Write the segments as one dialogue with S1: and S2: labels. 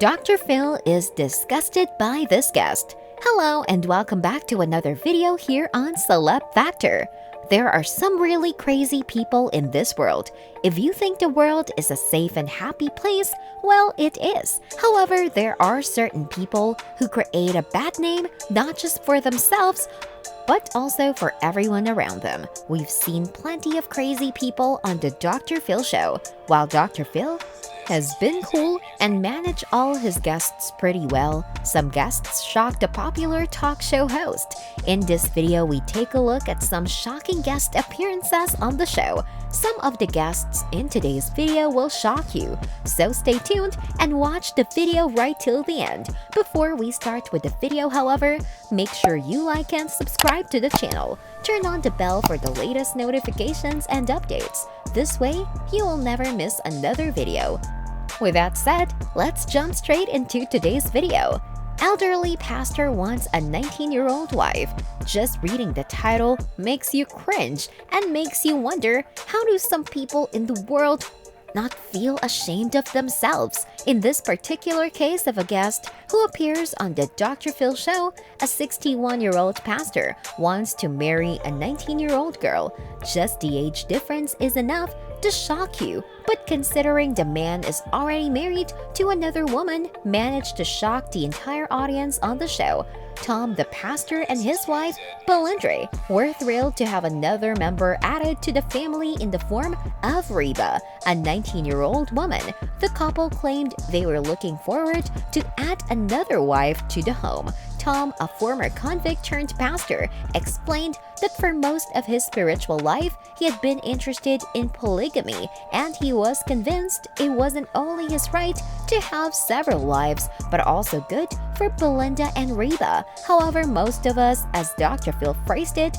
S1: Dr. Phil is disgusted by this guest. Hello and welcome back to another video here on Celeb Factor. There are some really crazy people in this world. If you think the world is a safe and happy place, well, it is. However, there are certain people who create a bad name not just for themselves, but also for everyone around them. We've seen plenty of crazy people on the Dr. Phil show, while Dr. Phil has been cool and managed all his guests pretty well. Some guests shocked a popular talk show host. In this video, we take a look at some shocking guest appearances on the show. Some of the guests in today's video will shock you, so stay tuned and watch the video right till the end. Before we start with the video, however, make sure you like and subscribe to the channel. Turn on the bell for the latest notifications and updates. This way, you will never miss another video. With that said, let's jump straight into today's video. Elderly pastor wants a 19-year-old wife. Just reading the title makes you cringe and makes you wonder, how do some people in the world not feel ashamed of themselves? In this particular case of a guest who appears on the Dr. Phil show, a 61-year-old pastor wants to marry a 19-year-old girl. Just the age difference is enough to shock you, but considering the man is already married to another woman, managed to shock the entire audience on the show. Tom, the pastor, and his wife, Belinda, were thrilled to have another member added to the family in the form of Reba, a 19-year-old woman. The couple claimed they were looking forward to add another wife to the home. Tom, a former convict-turned-pastor, explained that for most of his spiritual life, he had been interested in polygamy, and he was convinced it wasn't only his right to have several wives, but also good for Belinda and Reba. However, most of us, as Dr. Phil phrased it,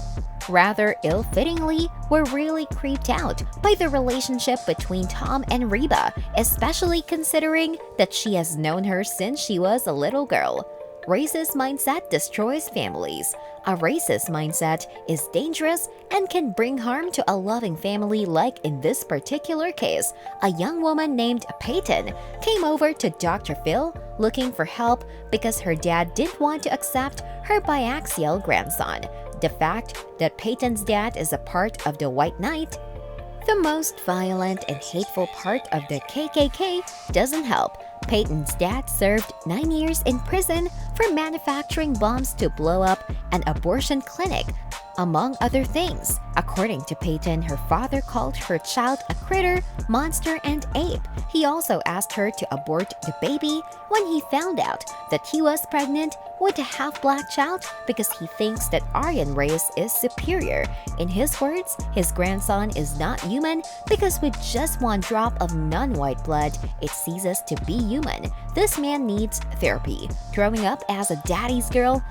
S1: rather ill-fittingly, were really creeped out by the relationship between Tom and Reba, especially considering that she has known her since she was a little girl. Racist mindset destroys families. A racist mindset is dangerous and can bring harm to a loving family, like in this particular case. A young woman named Peyton came over to Dr. Phil looking for help because her dad didn't want to accept her biaxial grandson. The fact that Peyton's dad is a part of the White Knight, the most violent and hateful part of the KKK, doesn't help. Peyton's dad served 9 years in prison for manufacturing bombs to blow up an abortion clinic, among other things. According to Peyton, her father called her child a critter, monster, and ape. He also asked her to abort the baby when he found out that he was pregnant with a half-black child because he thinks that Aryan race is superior. In his words, his grandson is not human because with just one drop of non-white blood, it ceases to be human. This man needs therapy. Growing up as a daddy's girl,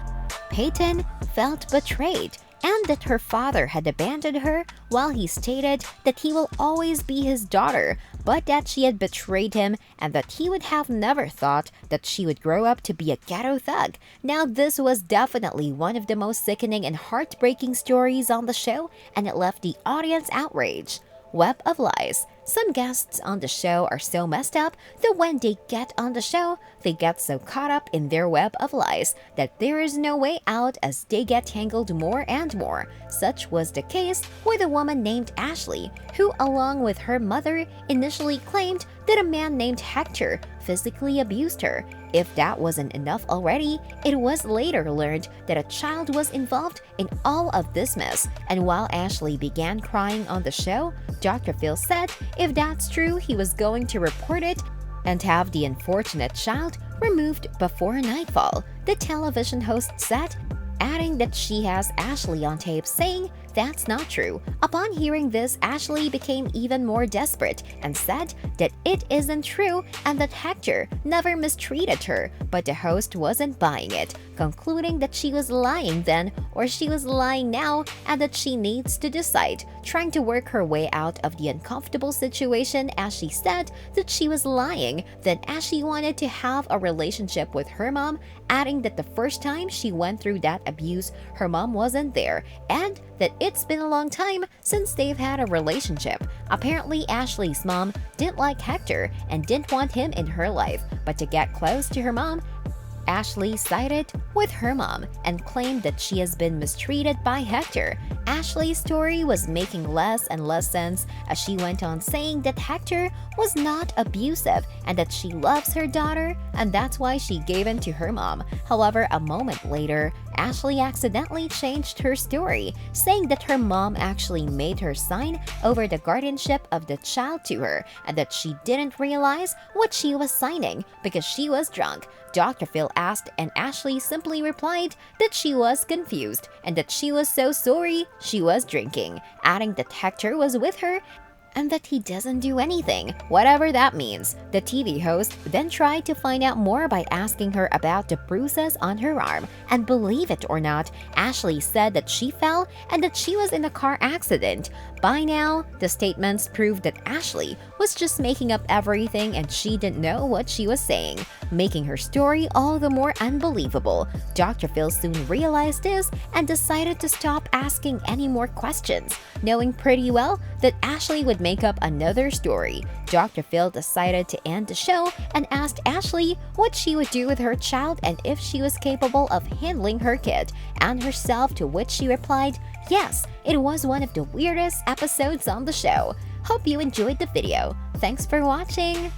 S1: Peyton felt betrayed and that her father had abandoned her, while he stated that he will always be his daughter, but that she had betrayed him and that he would have never thought that she would grow up to be a ghetto thug. Now, this was definitely one of the most sickening and heartbreaking stories on the show, and it left the audience outraged. Web of lies. Some guests on the show are so messed up that when they get on the show, they get so caught up in their web of lies that there is no way out as they get tangled more and more. Such was the case with a woman named Ashley, who, along with her mother, initially claimed that a man named Hector physically abused her. If that wasn't enough already, it was later learned that a child was involved in all of this mess. And while Ashley began crying on the show, Dr. Phil said if that's true, he was going to report it and have the unfortunate child removed before nightfall. The television host said, adding that she has Ashley on tape saying that's not true. Upon hearing this, Ashley became even more desperate and said that it isn't true and that Hector never mistreated her, but the host wasn't buying it, concluding that she was lying then or she was lying now and that she needs to decide, trying to work her way out of the uncomfortable situation as she said that she was lying. Then, as she wanted to have a relationship with her mom, adding that the first time she went through that abuse, her mom wasn't there, and that it's been a long time since they've had a relationship. Apparently, Ashley's mom didn't like Hector and didn't want him in her life, but to get close to her mom, Ashley sided with her mom and claimed that she has been mistreated by Hector. Ashley's story was making less and less sense as she went on saying that Hector was not abusive and that she loves her daughter and that's why she gave in to her mom. However, a moment later, Ashley accidentally changed her story, saying that her mom actually made her sign over the guardianship of the child to her and that she didn't realize what she was signing because she was drunk. Dr. Phil asked, and Ashley simply replied that she was confused and that she was so sorry she was drinking, adding that Hector was with her and that he doesn't do anything, whatever that means. The TV host then tried to find out more by asking her about the bruises on her arm, and believe it or not, Ashley said that she fell and that she was in a car accident. By now, the statements proved that Ashley was just making up everything and she didn't know what she was saying, making her story all the more unbelievable. Dr. Phil soon realized this and decided to stop asking any more questions, knowing pretty well that Ashley would make up another story. Dr. Phil decided to end the show and asked Ashley what she would do with her child and if she was capable of handling her kid and herself, to which she replied, yes, it was one of the weirdest episodes on the show. Hope you enjoyed the video. Thanks for watching!